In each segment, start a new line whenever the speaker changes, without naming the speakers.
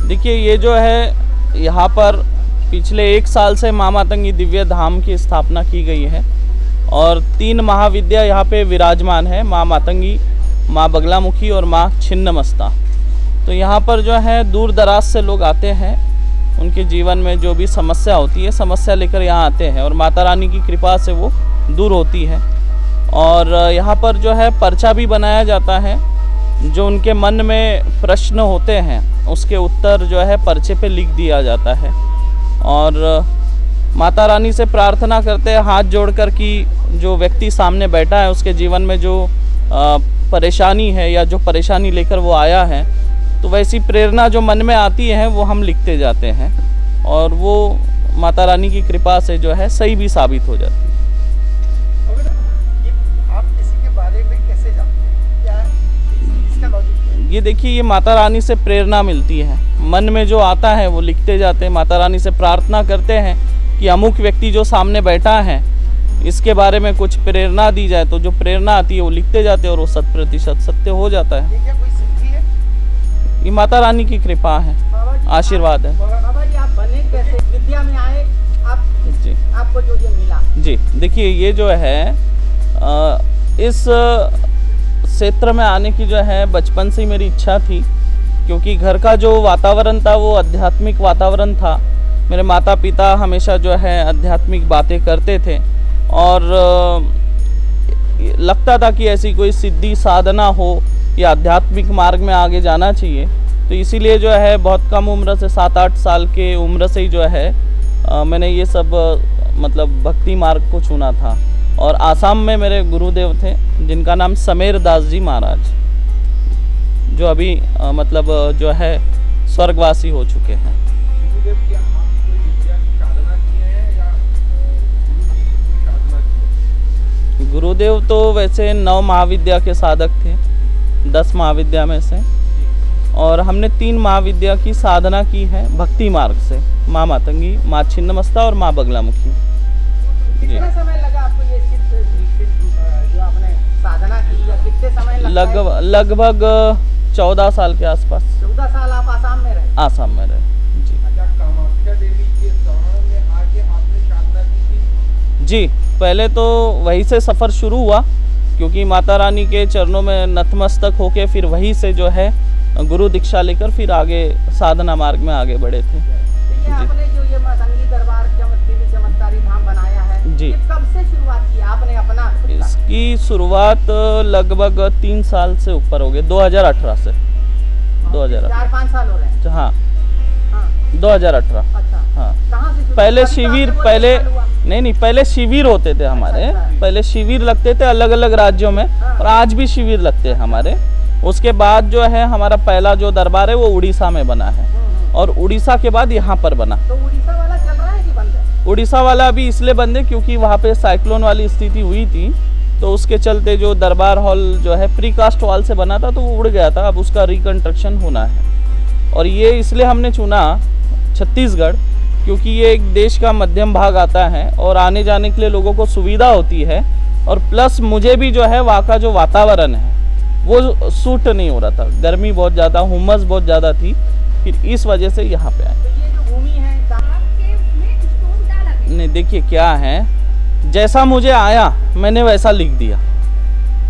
देखिए ये जो है यहाँ पर पिछले 1 साल से माँ मातंगी दिव्य धाम की स्थापना की गई है और 3 महाविद्या यहाँ पे विराजमान है, माँ मातंगी, माँ बगलामुखी और माँ छिन्नमस्ता। तो यहाँ पर जो है दूर दराज से लोग आते हैं, उनके जीवन में जो भी समस्या होती है, समस्या लेकर यहाँ आते हैं और माता रानी की कृपा से वो दूर होती है। और यहाँ पर जो है पर्चा भी बनाया जाता है, जो उनके मन में प्रश्न होते हैं उसके उत्तर जो है पर्चे पे लिख दिया जाता है। और माता रानी से प्रार्थना करते हैं हाथ जोड़कर कि जो व्यक्ति सामने बैठा है उसके जीवन में जो परेशानी है या जो परेशानी लेकर वो आया है, तो वैसी प्रेरणा जो मन में आती है वो हम लिखते जाते हैं और वो माता रानी की कृपा से जो है सही भी साबित हो जाती है।
आप किसी के बारे में कैसे जानते हैं, क्या इसका लॉजिक?
ये देखिए, ये माता रानी से प्रेरणा मिलती है, मन में जो आता है वो लिखते जाते हैं। माता रानी से प्रार्थना करते हैं कि अमुक व्यक्ति जो सामने बैठा है इसके बारे में कुछ प्रेरणा दी जाए, तो जो प्रेरणा आती है वो लिखते जाते हैं और वो 100% सत्य हो जाता है।
ये क्या कोई सिद्धि है?
ये माता रानी की कृपा है, आशीर्वाद है।
बाबा जी, आप बने कैसे, विद्या में आए आप?
जी,
आपको जो ये मिला?
जी देखिए, ये जो है इस क्षेत्र में आने की जो है बचपन से ही मेरी इच्छा थी, क्योंकि घर का जो वातावरण था वो आध्यात्मिक वातावरण था। मेरे माता पिता हमेशा जो है आध्यात्मिक बातें करते थे और लगता था कि ऐसी कोई सिद्धि साधना हो या आध्यात्मिक मार्ग में आगे जाना चाहिए। तो इसीलिए जो है बहुत कम उम्र से 7-8 साल के उम्र से ही जो है मैंने ये सब मतलब भक्ति मार्ग को चुना था। और आसाम में मेरे गुरुदेव थे जिनका नाम समेर दास जी महाराज, जो अभी मतलब जो है स्वर्गवासी हो चुके हैं।
गुरुदेव की आप कोई विद्या की साधना किए हैं या गुरु जी की साधना की है?
गुरुदेव तो वैसे 9 महाविद्या के साधक थे, 10 महाविद्या में से, और हमने 3 महाविद्या की साधना की है भक्ति मार्ग से, माँ मातंगी, माँ छिन्नमस्ता और माँ बगलामुखी।
कितना समय लगा आपको ये जो आपने साधना की, या कितने समय लगा?
लगभग 14 साल के आसपास।
14 साल आप आसाम में रहे?
आसाम में रहे जी।
अच्छा, कामाख्या देवी के शरण में आके आपने साधना की थी?
जी, पहले तो वहीं से सफ़र शुरू हुआ, क्योंकि माता रानी के चरणों में नतमस्तक होके फिर वहीं से जो है गुरु दीक्षा लेकर फिर आगे साधना मार्ग में आगे बढ़े थे।
तो ये आपने जो ये संगीत दरबार दिव्य चमत्कारी धाम बनाया है,
जी,
ये कब से शुरुआत की आपने अपना?
इसकी शुरुआत लगभग 3 साल से ऊपर हो गए, 2018 से।
4-5 साल हो रहे हैं?
हाँ,
हाँ।
2018।
अच्छा,
हाँ,
कहाँ से?
पहले शिविर, पहले नहीं, पहले शिविर होते थे हमारे।
अच्छा।
पहले शिविर लगते थे अलग अलग राज्यों में, और आज भी शिविर लगते हैं हमारे। उसके बाद जो है हमारा पहला जो दरबार है वो उड़ीसा में बना है, और उड़ीसा के बाद यहाँ पर बना।
तो उड़ीसा वाला चल रहा है कि बंद है?
उड़ीसा वाला अभी इसलिए बंद है क्योंकि वहाँ पे साइक्लोन वाली स्थिति हुई थी, तो उसके चलते जो दरबार हॉल जो है प्रीकास्ट वॉल से बना था तो वो उड़ गया था, अब उसका रिकंस्ट्रक्शन होना है। और ये इसलिए हमने चुना छत्तीसगढ़, क्योंकि ये एक देश का मध्यम भाग आता है और आने जाने के लिए लोगों को सुविधा होती है, और प्लस मुझे भी जो है वहाँ का जो वातावरण है वो सूट नहीं हो रहा था, गर्मी बहुत ज़्यादा, हुमस बहुत ज़्यादा थी, फिर इस वजह से यहाँ पे आए।
तो ये जो भूमि है
नहीं, देखिए क्या है, जैसा मुझे आया मैंने वैसा लिख दिया।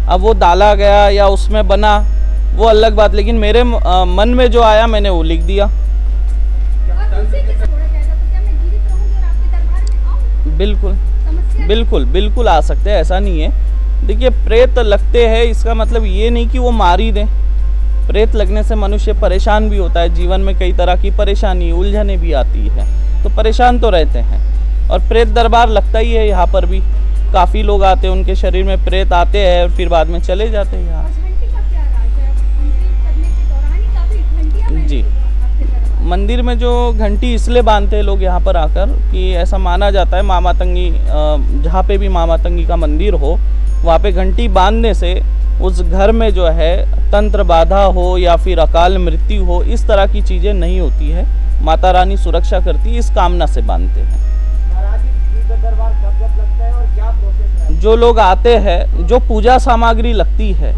अब वो डाला गया या उसमें बना वो अलग बात, लेकिन मेरे मन में जो आया मैंने वो लिख दिया। बिल्कुल बिल्कुल बिल्कुल आ सकते हैं, ऐसा नहीं है। देखिए, प्रेत लगते हैं इसका मतलब ये नहीं कि वो मार ही दें। प्रेत लगने से मनुष्य परेशान भी होता है, जीवन में कई तरह की परेशानी उलझने भी आती है, तो परेशान तो रहते हैं। और प्रेत दरबार लगता ही है यहाँ पर भी, काफ़ी लोग आते हैं, उनके शरीर में प्रेत आते हैं और फिर बाद में चले जाते हैं यहाँ। जी, मंदिर में जो घंटी इसलिए बांधते हैं लोग यहाँ पर आकर कि ऐसा माना जाता है, माँ मातंगी जहाँ पे भी माँ मातंगी का मंदिर हो वहाँ पे घंटी बांधने से उस घर में जो है तंत्र बाधा हो या फिर अकाल मृत्यु हो, इस तरह की चीज़ें नहीं होती है। माता रानी सुरक्षा करती है, इस कामना से बांधते हैं।
महाराज जी, दरबार कब लगता है और क्या प्रोसेस है?
जो लोग आते हैं, जो पूजा सामग्री लगती है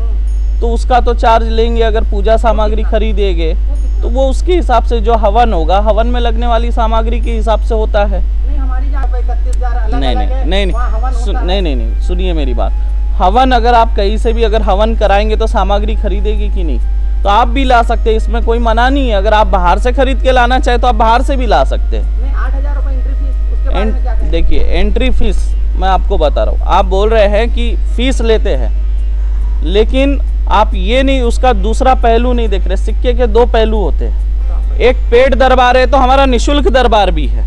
तो उसका तो चार्ज लेंगे। अगर पूजा सामग्री खरीदेंगे तो वो उसके हिसाब से जो हवन होगा, हवन में लगने वाली सामग्री के हिसाब से होता है।
नहीं हमारी जहाँ पे 31,000 अलग
नहीं
अलग
नहीं
है,
नहीं
वहाँ हवन होता है।
नहीं, सुनिए मेरी बात। हवन अगर आप कहीं से भी अगर हवन कराएंगे तो सामग्री खरीदेगी कि नहीं? तो आप भी ला सकते हैं, इसमें कोई मना नहीं है। अगर आप बाहर से खरीद के लाना चाहे तो आप बाहर से भी ला सकते हैं।
नहीं 8,000 रुपए एंट्री फीस, उसके बारे में क्या कहेंगे?
देखिए एंट्री फीस मैं आपको बता रहा हूँ, आप बोल रहे हैं कि फीस लेते हैं, लेकिन आप ये नहीं, उसका दूसरा पहलू नहीं देख रहे। सिक्के के दो पहलू होते हैं, एक पेड दरबार है तो हमारा निशुल्क दरबार भी है।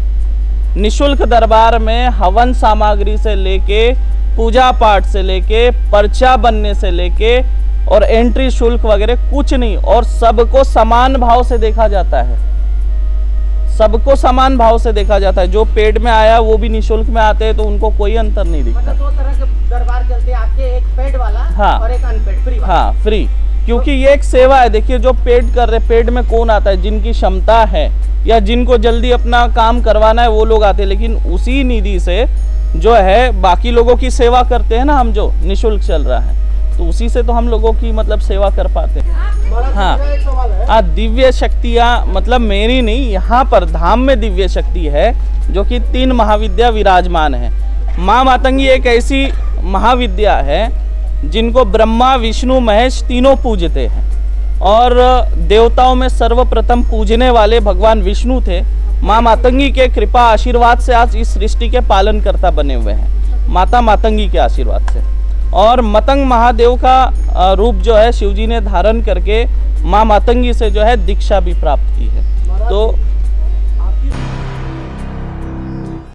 निशुल्क दरबार में हवन सामग्री से लेके, पूजा पाठ से लेके, पर्चा बनने से लेके और एंट्री शुल्क वगैरह कुछ नहीं, और सबको समान भाव से देखा जाता है। सबको समान भाव से देखा जाता है। जो पेड में आया वो भी निशुल्क में आते हैं, तो उनको कोई अंतर नहीं दिखता।
मतलब दो तरह के दरबार चलते हैं आपके, एक पेड वाला
हाँ।
और एक अनपेड फ्री वाला।
हाँ फ्री, क्योंकि ये एक सेवा है। देखिए जो पेड कर रहे, पेड में कौन आता है? जिनकी क्षमता है या जिनको जल्दी अपना काम करवाना है वो लोग आते हैं, लेकिन उसी निधि से जो है बाकी लोगों की सेवा करते हैं ना हम, जो निशुल्क चल रहा है, तो उसी से तो हम लोगों की मतलब सेवा कर पाते हैं। हाँ
एक सवाल है,
हाँ, दिव्य शक्तियाँ मतलब मेरी नहीं, यहाँ पर धाम में दिव्य शक्ति है जो कि 3 महाविद्या विराजमान है। माँ मातंगी एक ऐसी महाविद्या है जिनको ब्रह्मा विष्णु महेश तीनों पूजते हैं, और देवताओं में सर्वप्रथम पूजने वाले भगवान विष्णु थे। माँ मातंगी के कृपा आशीर्वाद से आज इस सृष्टि के पालनकर्ता बने हुए हैं, माता मातंगी के आशीर्वाद से। और मतंग महादेव का रूप जो है शिवजी ने धारण करके माँ मातंगी से जो है दीक्षा भी प्राप्त की है। तो